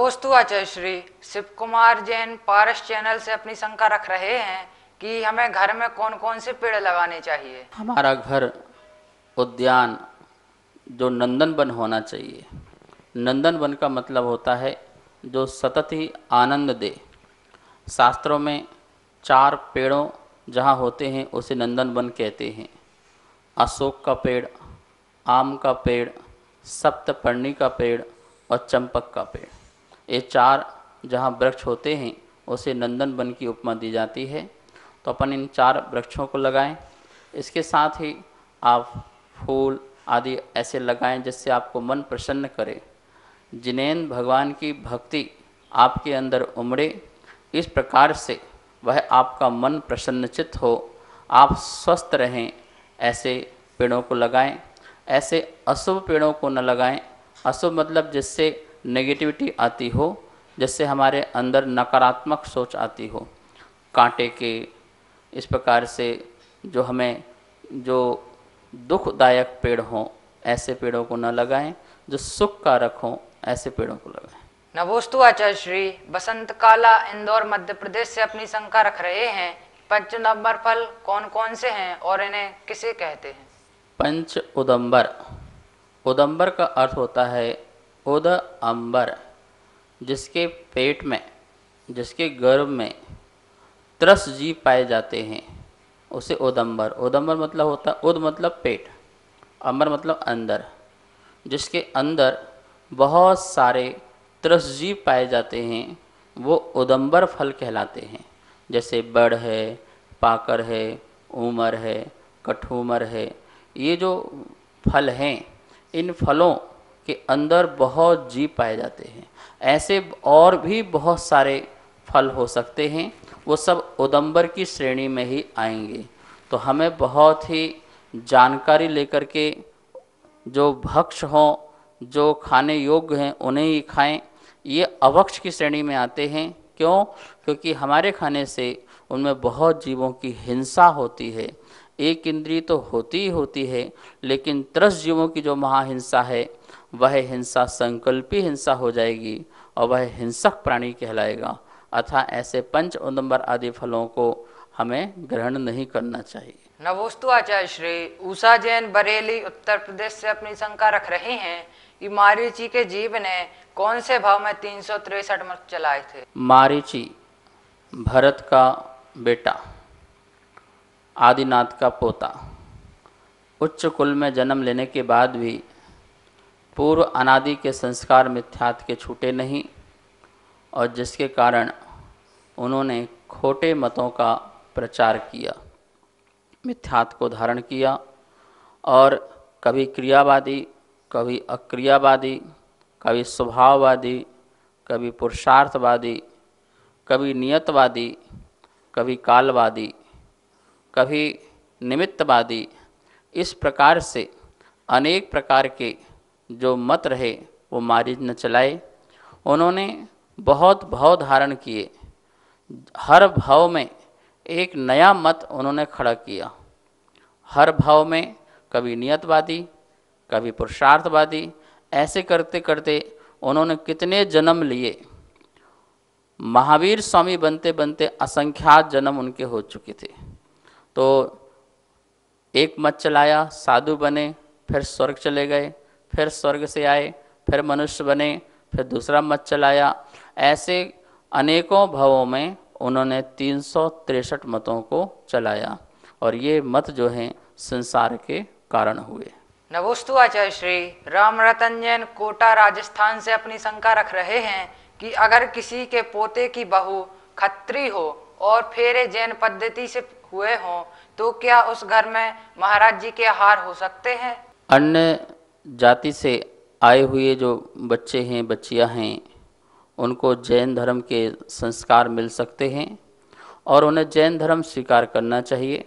नवोस्तु आचार्य श्री शिव कुमार जैन पारस channel से अपनी शंका रख रहे हैं कि हमें घर में कौन कौन से पेड़ लगाने चाहिए। हमारा घर उद्यान जो नंदनवन होना चाहिए। नंदनवन का मतलब होता है जो सतत ही आनंद दे। शास्त्रों में 4 पेड़ों जहाँ होते हैं उसे नंदनवन कहते हैं। अशोक का पेड़, आम का पेड़, सप्तपर्णी का पेड़ और चंपक का पेड़, ये 4 जहाँ वृक्ष होते हैं उसे नंदनवन की उपमा दी जाती है। तो अपन इन 4 वृक्षों को लगाएं। इसके साथ ही आप फूल आदि ऐसे लगाएं जिससे आपको मन प्रसन्न करे। जिनेंद्र भगवान की भक्ति आपके अंदर उमड़े, इस प्रकार से वह आपका मन प्रसन्नचित्त हो, आप स्वस्थ रहें, ऐसे पेड़ों को लगाएं। ऐसे अशुभ पेड़ों को न लगाएं। अशुभ मतलब जिससे नेगेटिविटी आती हो, जिससे हमारे अंदर नकारात्मक सोच आती हो, कांटे के, इस प्रकार से जो हमें जो दुखदायक पेड़ हों ऐसे पेड़ों को न लगाएं। जो सुख कारक हों ऐसे पेड़ों को लगाएं। नवोस्तु आचार्य श्री बसंत काला इंदौर मध्य प्रदेश से अपनी शंका रख रहे हैं, पंच नंबर फल कौन कौन से हैं और इन्हें किसे कहते हैं। पंच उदंबर। उदंबर का अर्थ होता है उद अंबर, जिसके पेट में, जिसके गर्भ में 3 जीव पाए जाते हैं उसे उदंबर। उदंबर मतलब होता है, उद मतलब पेट, अंबर मतलब अंदर, जिसके अंदर बहुत सारे 3 जीव पाए जाते हैं वो उदंबर फल कहलाते हैं। जैसे बड़ है, पाकर है, ऊमर है, कठूमर है। ये जो फल हैं, इन फलों के अंदर बहुत जीव पाए जाते हैं। ऐसे और भी बहुत सारे फल हो सकते हैं, वो सब उदंबर की श्रेणी में ही आएंगे। तो हमें बहुत ही जानकारी लेकर के जो भक्ष हों, जो खाने योग्य हैं उन्हें ही खाएं। ये अभक्ष की श्रेणी में आते हैं। क्यों? क्योंकि हमारे खाने से उनमें बहुत जीवों की हिंसा होती है। एक इंद्रिय तो होती ही होती है, लेकिन 3 जीवों की जो महाहिंसा है वह हिंसा संकल्पी हिंसा हो जाएगी और वह हिंसक प्राणी कहलाएगा। अतः ऐसे पंच उदंबर आदि फलों को हमें ग्रहण नहीं करना चाहिए। नवोस्तु आचार्य श्री उषा जैन बरेली उत्तर प्रदेश से अपनी शंका रख रहे हैं कि मारीची के जीव ने कौन से भाव में 363 मत चलाए थे। मारीची भरत का बेटा, आदिनाथ का पोता, उच्च कुल में जन्म लेने के बाद भी पूर्व अनादि के संस्कार मिथ्यात्व के छूटे नहीं, और जिसके कारण उन्होंने खोटे मतों का प्रचार किया, मिथ्यात्व को धारण किया और कभी क्रियावादी, कभी अक्रियावादी, कभी स्वभाववादी, कभी पुरुषार्थवादी, कभी नियतवादी, कभी कालवादी, कभी निमित्तवादी, इस प्रकार से अनेक प्रकार के जो मत रहे वो मारीच न चलाए। उन्होंने बहुत भाव धारण किए, हर भाव में एक नया मत उन्होंने खड़ा किया। हर भाव में कभी नियतवादी, कभी पुरुषार्थवादी, ऐसे करते करते उन्होंने कितने जन्म लिए। महावीर स्वामी बनते बनते असंख्यात जन्म उनके हो चुके थे। तो एक मत चलाया, साधु बने, फिर स्वर्ग चले गए, फिर स्वर्ग से आए, फिर मनुष्य बने, फिर दूसरा मत चलाया। ऐसे अनेकों भावों में उन्होंने 363 मतों को चलाया और ये मत जो हैं संसार के कारण हुए। नवोस्तु आचार्य श्री राम रतन जैन कोटा राजस्थान से अपनी शंका रख रहे हैं कि अगर किसी के पोते की बहू खत्री हो और फेरे जैन पद्धति से हुए हों तो क्या उस घर में महाराज जी के आहार हो सकते हैं। अन्य जाति से आए हुए जो बच्चे हैं, बच्चियां हैं, उनको जैन धर्म के संस्कार मिल सकते हैं और उन्हें जैन धर्म स्वीकार करना चाहिए।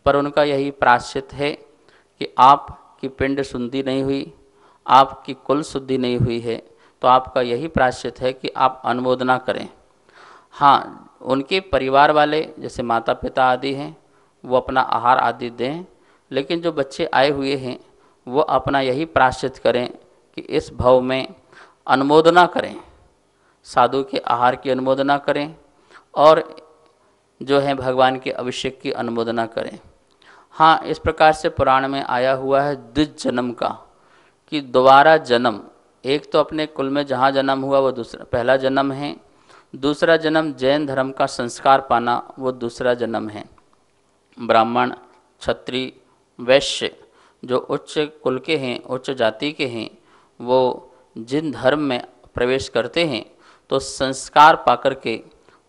पर उनका यही प्रायश्चित है कि आपकी पिंड शुद्धि नहीं हुई, आपकी कुल शुद्धि नहीं हुई है, तो आपका यही प्रायश्चित है कि आप अनुमोदना करें। हाँ, उनके परिवार वाले जैसे माता पिता आदि हैं वो अपना आहार आदि दें, लेकिन जो बच्चे आए हुए हैं वो अपना यही प्रायश्चित करें कि इस भाव में अनुमोदना करें। साधु के आहार की अनुमोदना करें और जो है भगवान के अभिषेक की अनुमोदना करें। हाँ, इस प्रकार से पुराण में आया हुआ है द्विज जन्म का, कि दोबारा जन्म, एक तो अपने कुल में जहाँ जन्म हुआ वो दूसरा पहला जन्म है, दूसरा जन्म जैन धर्म का संस्कार पाना वो दूसरा जन्म है। ब्राह्मण, क्षत्रिय, वैश्य जो उच्च कुल के हैं, उच्च जाति के हैं, वो जिन धर्म में प्रवेश करते हैं तो संस्कार पाकर के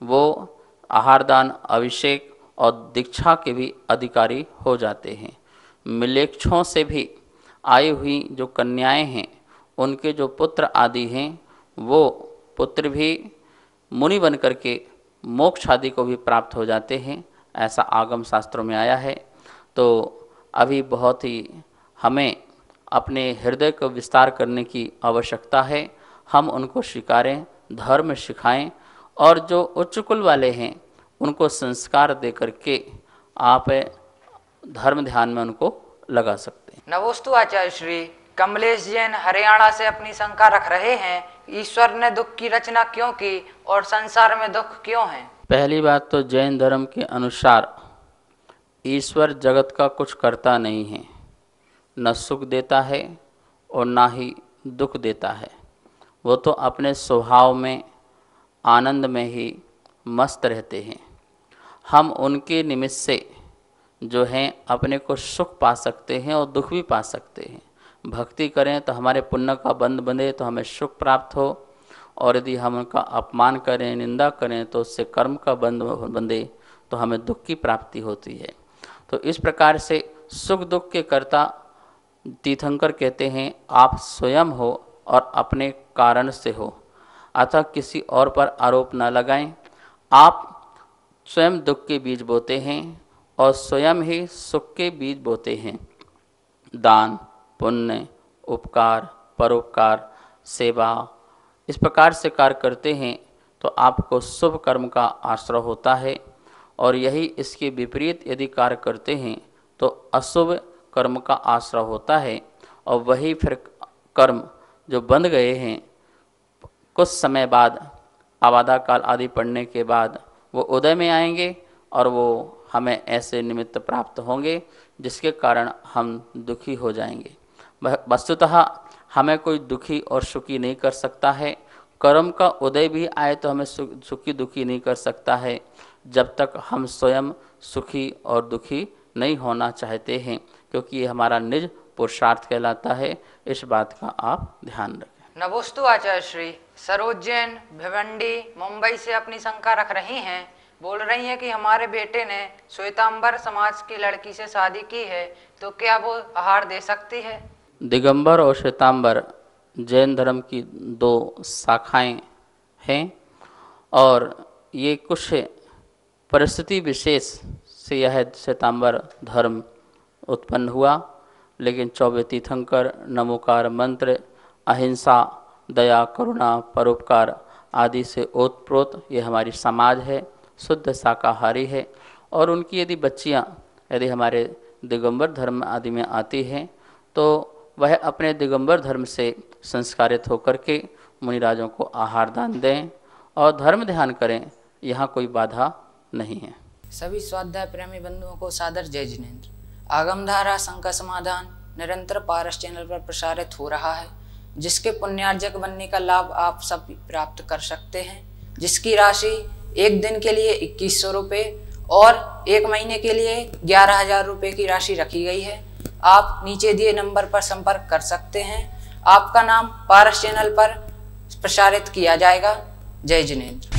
वो आहारदान, अभिषेक और दीक्षा के भी अधिकारी हो जाते हैं। मिलेच्छों से भी आई हुई जो कन्याएं हैं, उनके जो पुत्र आदि हैं, वो पुत्र भी मुनि बन करके मोक्ष आदि को भी प्राप्त हो जाते हैं, ऐसा आगम शास्त्रों में आया है। तो अभी बहुत ही हमें अपने हृदय को विस्तार करने की आवश्यकता है। हम उनको स्वीकारें, धर्म सिखाएं और जो उच्च कुल वाले हैं उनको संस्कार दे करके आप धर्म ध्यान में उनको लगा सकते हैं। नमोस्तु आचार्य श्री। कमलेश जैन हरियाणा से अपनी शंका रख रहे हैं, ईश्वर ने दुख की रचना क्यों की और संसार में दुख क्यों है? पहली बात तो जैन धर्म के अनुसार ईश्वर जगत का कुछ करता नहीं है, न सुख देता है और ना ही दुख देता है। वो तो अपने स्वभाव में आनंद में ही मस्त रहते हैं। हम उनके निमित्त से जो हैं अपने को सुख पा सकते हैं और दुख भी पा सकते हैं। भक्ति करें तो हमारे पुण्य का बंध बंधे तो हमें सुख प्राप्त हो, और यदि हम उनका अपमान करें, निंदा करें तो उससे कर्म का बंध बंधे तो हमें दुख की प्राप्ति होती है। तो इस प्रकार से सुख दुख के कर्ता तीर्थंकर कहते हैं आप स्वयं हो और अपने कारण से हो, अतः किसी और पर आरोप न लगाएं। आप स्वयं दुख के बीज बोते हैं और स्वयं ही सुख के बीज बोते हैं। दान, पुण्य, उपकार, परोपकार, सेवा इस प्रकार से कार्य करते हैं तो आपको शुभ कर्म का आश्रय होता है, और यही इसके विपरीत यदि कार्य करते हैं तो अशुभ कर्म का आश्रय होता है। और वही फिर कर्म जो बंध गए हैं कुछ समय बाद आबादा काल आदि पढ़ने के बाद वो उदय में आएंगे और वो हमें ऐसे निमित्त प्राप्त होंगे जिसके कारण हम दुखी हो जाएंगे। वस्तुतः हमें कोई दुखी और सुखी नहीं कर सकता है। कर्म का उदय भी आए तो हमें सुखी दुखी नहीं कर सकता है जब तक हम स्वयं सुखी और दुखी नहीं होना चाहते हैं, क्योंकि ये हमारा निज पुरुषार्थ कहलाता है। इस बात का आप ध्यान रखें। नमोस्तु आचार्य श्री। सरोज जैन भिवंडी मुंबई से अपनी शंका रख रही हैं, बोल रही हैं कि हमारे बेटे ने श्वेतांबर समाज की लड़की से शादी की है, तो क्या वो आहार दे सकती है? दिगंबर और श्वेतांबर जैन धर्म की दो शाखाएं हैं, और ये कुछ परिस्थिति विशेष से यह श्वेतांबर धर्म उत्पन्न हुआ। लेकिन 24 तीर्थंकर, नमोकार मंत्र, अहिंसा, दया, करुणा, परोपकार आदि से ओतप्रोत ये हमारी समाज है, शुद्ध शाकाहारी है। और उनकी यदि बच्चियाँ यदि हमारे दिगंबर धर्म आदि में आती हैं तो वह अपने दिगंबर धर्म से संस्कारित होकर के मुनिराजों को आहार दान दें और धर्म ध्यान करें, यहाँ कोई बाधा नहीं है। सभी स्वाध्याय प्रेमी बंधुओं को सादर जय जिनेन्द्र। आगमधारा शंका समाधान निरंतर पारस चैनल पर प्रसारित हो रहा है, जिसके पुण्यार्जक बनने का लाभ आप सब प्राप्त कर सकते हैं, जिसकी राशि एक दिन के लिए 2100 रुपये और एक महीने के लिए 11,000 रुपये की राशि रखी गई है। आप नीचे दिए नंबर पर संपर्क कर सकते हैं। आपका नाम पारस चैनल पर प्रसारित किया जाएगा। जय जिनेन्द्र।